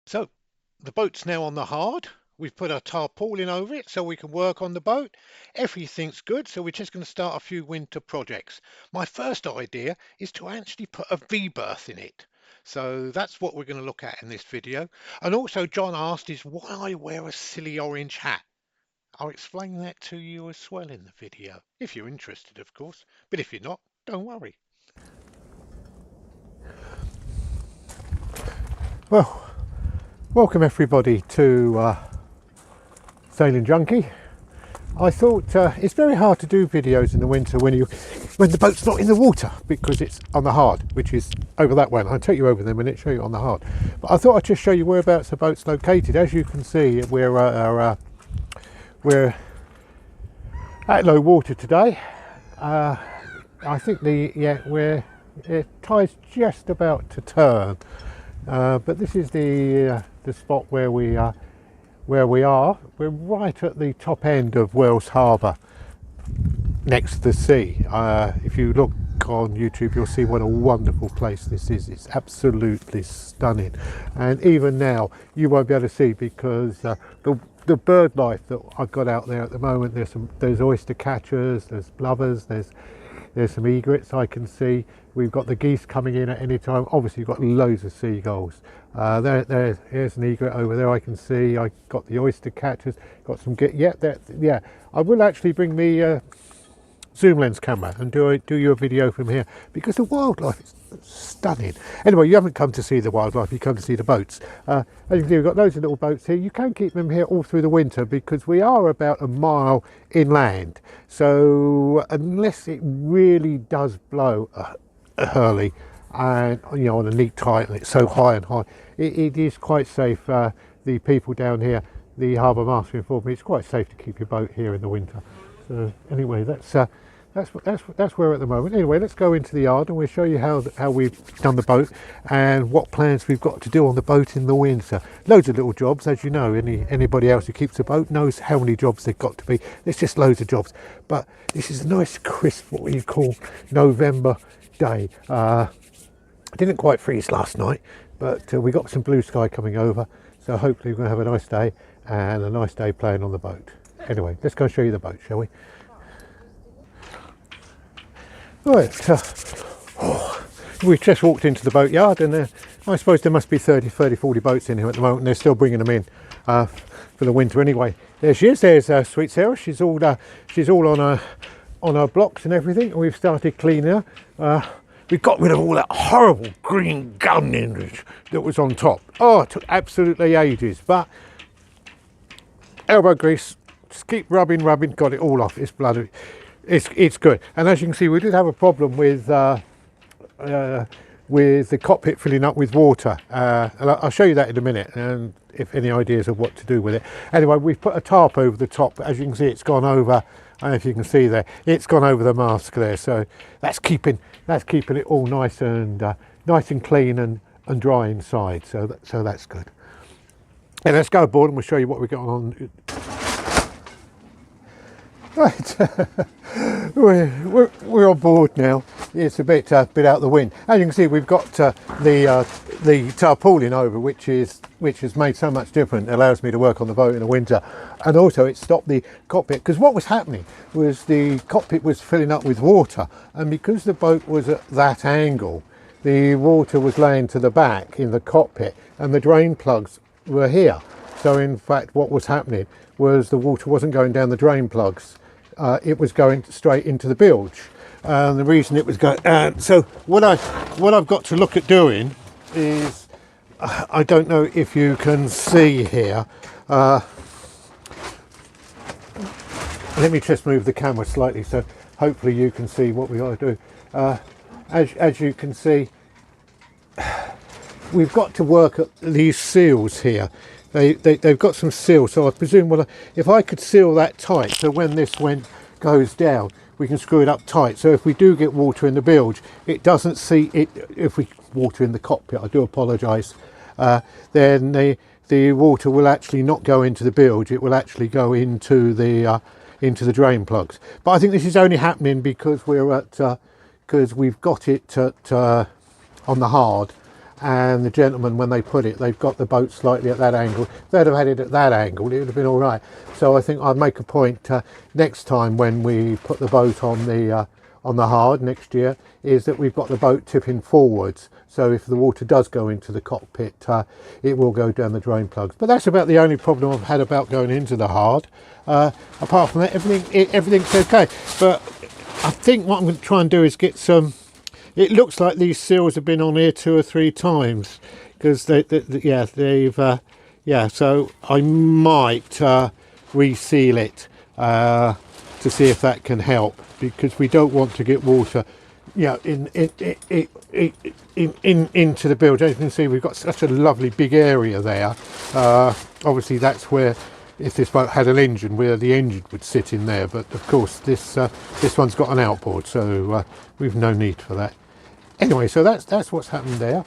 So the boat's now on the hard. We've put a tarpaulin over it so we can work on the boat. Everything's good, so we're just going to start a few winter projects. My first idea is to actually put a V berth in it. So that's what we're going to look at in this video. And also John asked is why I wear a silly orange hat. I'll explain that to you as well in the video, if you're interested of course, but if you're not, don't worry. Well, welcome everybody to Sailing Junkie. I thought it's very hard to do videos in the winter when the boat's not in the water because it's on the hard, which is over that way. And I'll take you over there in a minute, show you on the hard. But I thought I'd just show you whereabouts the boat's located. As you can see, we're at low water today. I think the tide's just about to turn. But this is the spot where we are. We're right at the top end of Wells Harbour, next to the sea. If you look on YouTube, you'll see what a wonderful place this is. It's absolutely stunning, and even now you won't be able to see because the bird life that I've got out there at the moment. There's oyster catchers, there's blubbers, there's some egrets I can see. We've got the geese coming in at any time. Obviously, you've got loads of seagulls. Here's an egret over there I can see. I got the oyster catchers. Got some yeah. I will actually bring the zoom lens camera and do you a video from here because the wildlife is stunning. Anyway, you haven't come to see the wildlife, you come to see the boats. As you can see, we've got loads of little boats here. You can keep them here all through the winter because we are about a mile inland. So unless it really does blow early and on a neat tide and it's so high and high, it is quite safe. The people down here, the harbour master informed me, it's quite safe to keep your boat here in the winter. So anyway, that's where we're at the moment. Anyway, let's go into the yard and we'll show you how we've done the boat and what plans we've got to do on the boat in the winter. Loads of little jobs, as you know. Anybody else who keeps a boat knows how many jobs they've got to be. There's just loads of jobs. But this is a nice crisp, what you call November day. It didn't quite freeze last night, but we got some blue sky coming over. So hopefully we're going to have a nice day and a nice day playing on the boat. Anyway, let's go show you the boat, shall we? Right, we've just walked into the boatyard and I suppose there must be 30, 40 boats in here at the moment. They're still bringing them in for the winter anyway. There she is, there's Sweet Sarah. She's all on her blocks and everything, and we've started cleaning her. We got rid of all that horrible green gum that was on top. Oh, it took absolutely ages, but elbow grease, just keep rubbing, got it all off. It's bloody, it's good. And as you can see, we did have a problem with the cockpit filling up with water. And I'll show you that in a minute, and if any ideas of what to do with it. Anyway, we've put a tarp over the top. As you can see, it's gone over. I don't know if you can see there. It's gone over the mast there, so that's keeping it all nice and clean and dry inside. So that's good. And let's go aboard and we'll show you what we've got on. Right, we're on board now. It's a bit out the wind. As you can see, we've got the tarpaulin over, which has made so much difference. It allows me to work on the boat in the winter, and also it stopped the cockpit, because what was happening was the cockpit was filling up with water, and because the boat was at that angle, the water was laying to the back in the cockpit, and the drain plugs were here. So in fact, what was happening was the water wasn't going down the drain plugs. It was going straight into the bilge. The reason it was going, so what I've got to look at doing is, I don't know if you can see here. Let me just move the camera slightly so hopefully you can see what we got to do. As you can see, we've got to work at these seals here. They've got some seals, so I presume if I could seal that tight, so when this goes down, we can screw it up tight. So if we do get water in the bilge, it doesn't see it. If we water in the cockpit, I do apologise. Then the water will actually not go into the bilge. It will actually go into the drain plugs. But I think this is only happening because we've got it on the hard. and the gentlemen, when they put it, they've got the boat slightly at that angle. If they'd have had it at that angle, it would have been all right. So I think I'd make a point next time when we put the boat on the hard next year, is that we've got the boat tipping forwards. So if the water does go into the cockpit, it will go down the drain plugs. But that's about the only problem I've had about going into the hard. Apart from that, everything's okay. But I think what I'm going to try and do is get some. It looks like these seals have been on here 2 or 3 times, because So I might reseal it to see if that can help, because we don't want to get water, into the build. As you can see, we've got such a lovely big area there. Obviously, that's where, if this boat had an engine, where the engine would sit in there. But of course, this one's got an outboard, so we've no need for that. Anyway, so that's what's happened there.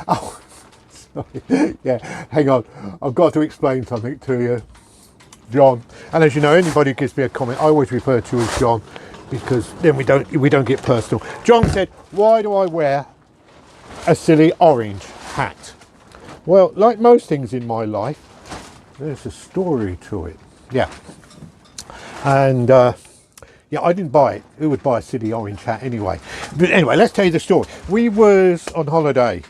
Oh, sorry. Yeah, hang on. I've got to explain something to you, John. And as you know, anybody who gives me a comment, I always refer to you as John, because then we don't get personal. John said, "Why do I wear a silly orange hat?" Well, like most things in my life, there's a story to it. Yeah, and I didn't buy it. Who would buy a silly orange hat anyway? But anyway, let's tell you the story. We was on holiday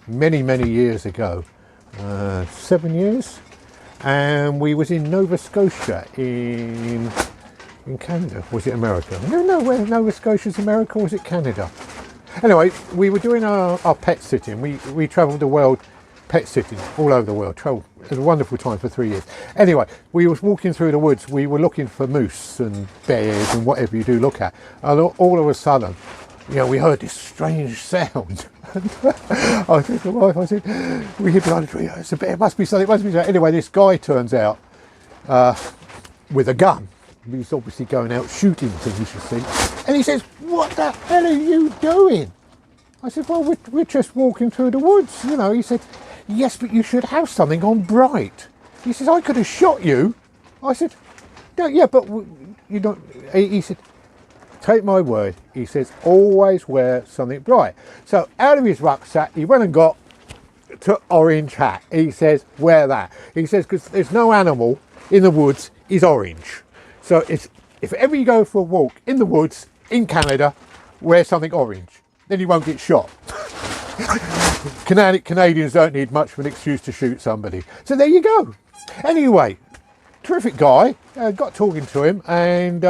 many years ago, 7 years, and we was in Nova Scotia in Canada. Was it America? No, where Nova Scotia's America, or was it Canada? Anyway, we were doing our pet sitting. We travelled the world pet sitting all over the world. It was a wonderful time for 3 years. Anyway, we was walking through the woods. We were looking for moose and bears and whatever you do look at. And all of a sudden, we heard this strange sound. I said to my wife, we hid behind a tree. It's a bear. It must be something. Anyway, this guy turns out with a gun. He's obviously going out shooting things, you see. And he says, "What the hell are you doing?" I said, "Well, we're just walking through the woods." He said, "Yes, but you should have something on bright." He says, "I could have shot you." I said, "No, yeah, but you don't." He said, "Take my word." He says, "Always wear something bright." So out of his rucksack, he went and got an orange hat. He says, "Wear that." He says, because there's no animal in the woods is orange. So if ever you go for a walk in the woods in Canada, wear something orange. Then you won't get shot. Canadians don't need much of an excuse to shoot somebody. So there you go. Anyway, terrific guy. Got talking to him, and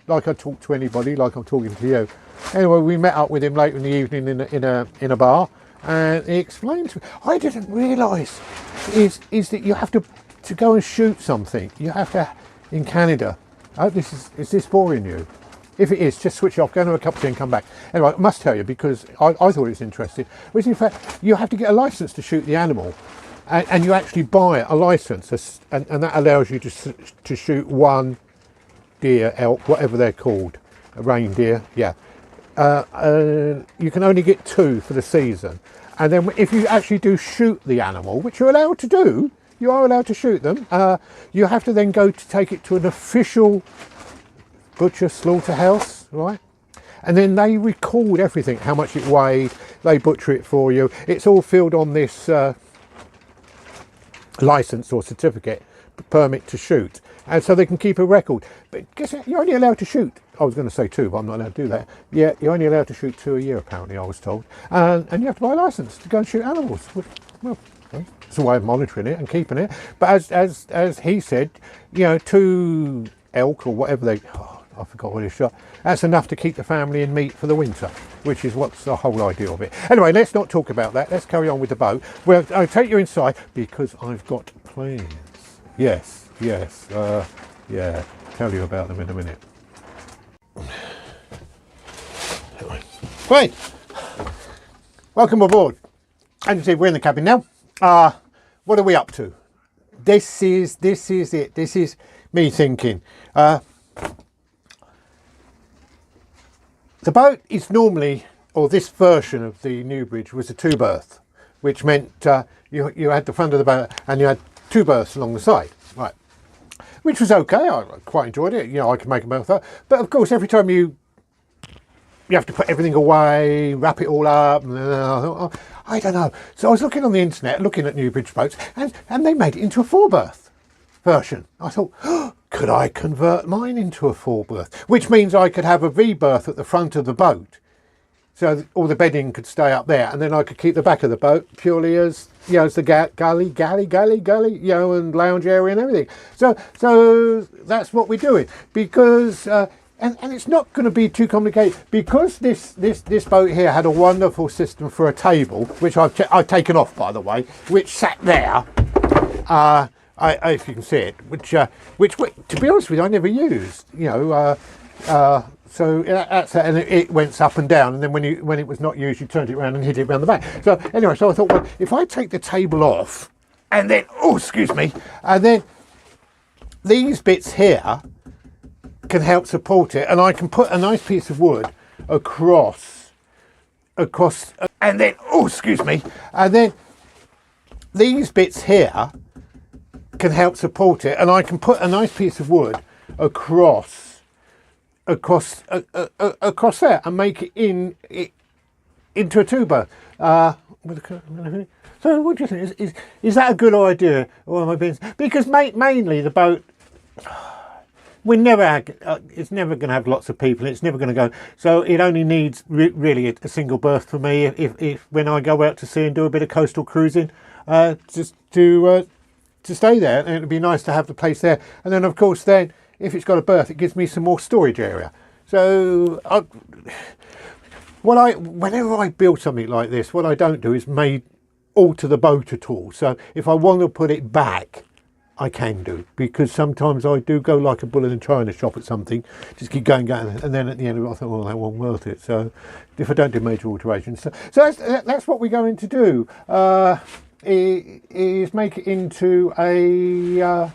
like I talk to anybody, like I'm talking to you. Anyway, we met up with him later in the evening in a bar, and he explained to me, I didn't realise is that you have to go and shoot something. You have to, in Canada. I hope is this boring you? If it is, just switch off, go and have a cup of tea and come back. Anyway, I must tell you, because I thought it was interesting, which in fact, you have to get a licence to shoot the animal. And you actually buy a licence, and that allows you to shoot one deer, elk, whatever they're called, a reindeer, yeah. You can only get 2 for the season. And then if you actually do shoot the animal, which you're allowed to do, you are allowed to shoot them, you have to then go to take it to an official butcher slaughterhouse, right? And then they record everything, how much it weighed, they butcher it for you. It's all filled on this license or certificate, permit to shoot, and so they can keep a record. But guess what? You're only allowed to shoot, I was going to say 2, but I'm not allowed to do that. Yeah, you're only allowed to shoot 2 a year, apparently, I was told. And you have to buy a license to go and shoot animals. Well, it's a way of monitoring it and keeping it. But as he said, 2 elk or whatever I forgot what he shot. That's enough to keep the family in meat for the winter, which is what's the whole idea of it. Anyway, let's not talk about that. Let's carry on with the boat. Well, I'll take you inside because I've got plans. Yes. Yeah, tell you about them in a minute. Right, welcome aboard. As you see, we're in the cabin now. What are we up to? This is it. This is me thinking. The boat is normally, or this version of the new bridge was a 2 berth, which meant you had the front of the boat and you had 2 berths along the side, right? Which was okay. I quite enjoyed it. I could make a berth up. But of course, every time you you have to put everything away, wrap it all up. And I don't know. So I was looking on the internet, looking at new bridge boats, and they made it into a 4-berth version. I thought, oh, could I convert mine into a 4-berth? Which means I could have a V berth at the front of the boat, so all the bedding could stay up there, and then I could keep the back of the boat purely as, you know, as the galley, you know, and lounge area and everything. So that's what we're doing, because and it's not going to be too complicated, because this boat here had a wonderful system for a table, which I've taken off, by the way, which sat there. If you can see it, which to be honest with you, I never used. You know, so that's and it went up and down, and then when it was not used, you turned it around and hit it around the back. So anyway, so I thought, well, if I take the table off, and then and then these bits here can help support it, and I can put a nice piece of wood across, and then and then these bits here can help support it, and I can put a nice piece of wood across there and make it into a 2-berth. So what do you think? Is that a good idea, or am I being? Because mainly the boat, it's never going to have lots of people. It's never going to go. So it only needs really a single berth for me. If when I go out to sea and do a bit of coastal cruising, just to stay there, and it'd be nice to have the place there. And then of course, then if it's got a berth, it gives me some more storage area. So whenever I build something like this, what I don't do is alter the boat at all. So if I want to put it back, I can do, because sometimes I do go like a bull in a china shop at something, just keep going, and then at the end of it I thought, well, that wasn't worth it. So if I don't do major alterations, so that's what we're going to do. Is make it into a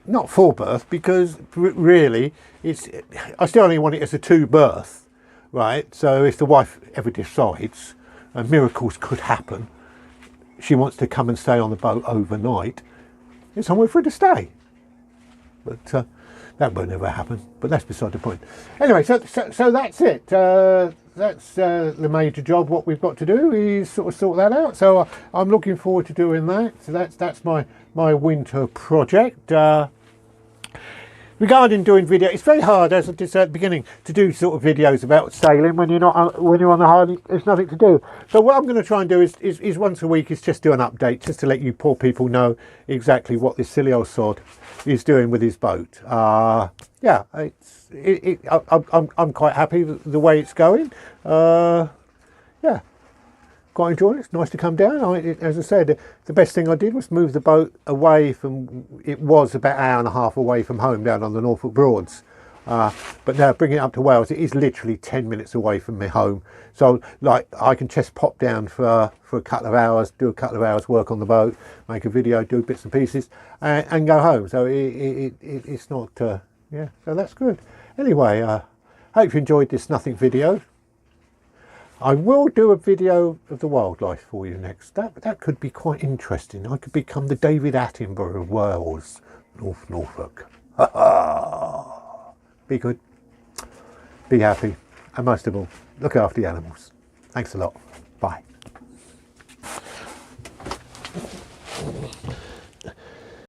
not 4-berth, because really I still only want it as a 2-berth, right? So if the wife ever decides, and miracles could happen, she wants to come and stay on the boat overnight, there's somewhere for her to stay. But that won't ever happen, but that's beside the point. Anyway, so that's it. That's the major job. What we've got to do is sort that out. So I'm looking forward to doing that. So that's my winter project. Regarding doing video, it's very hard, as I did say at the beginning, to do sort of videos about sailing when you're on the Harley. There's nothing to do. So what I'm going to try and do is once a week is just do an update, just to let you poor people know exactly what this silly old sod is doing with his boat. Yeah, I'm quite happy with the way it's going. Yeah. Quite enjoying it. It's nice to come down. As I said, the best thing I did was move the boat away from, it was about an hour and a half away from home down on the Norfolk Broads. But now bringing it up to Wales, it is literally 10 minutes away from my home. So like I can just pop down for a couple of hours, do a couple of hours work on the boat, make a video, do bits and pieces, and go home. So it's not, yeah, so that's good. Anyway, hope you enjoyed this nothing video. I will do a video of the wildlife for you next. That could be quite interesting. I could become the David Attenborough of Wales, North Norfolk. Be good, be happy, and most of all, look after the animals. Thanks a lot. Bye.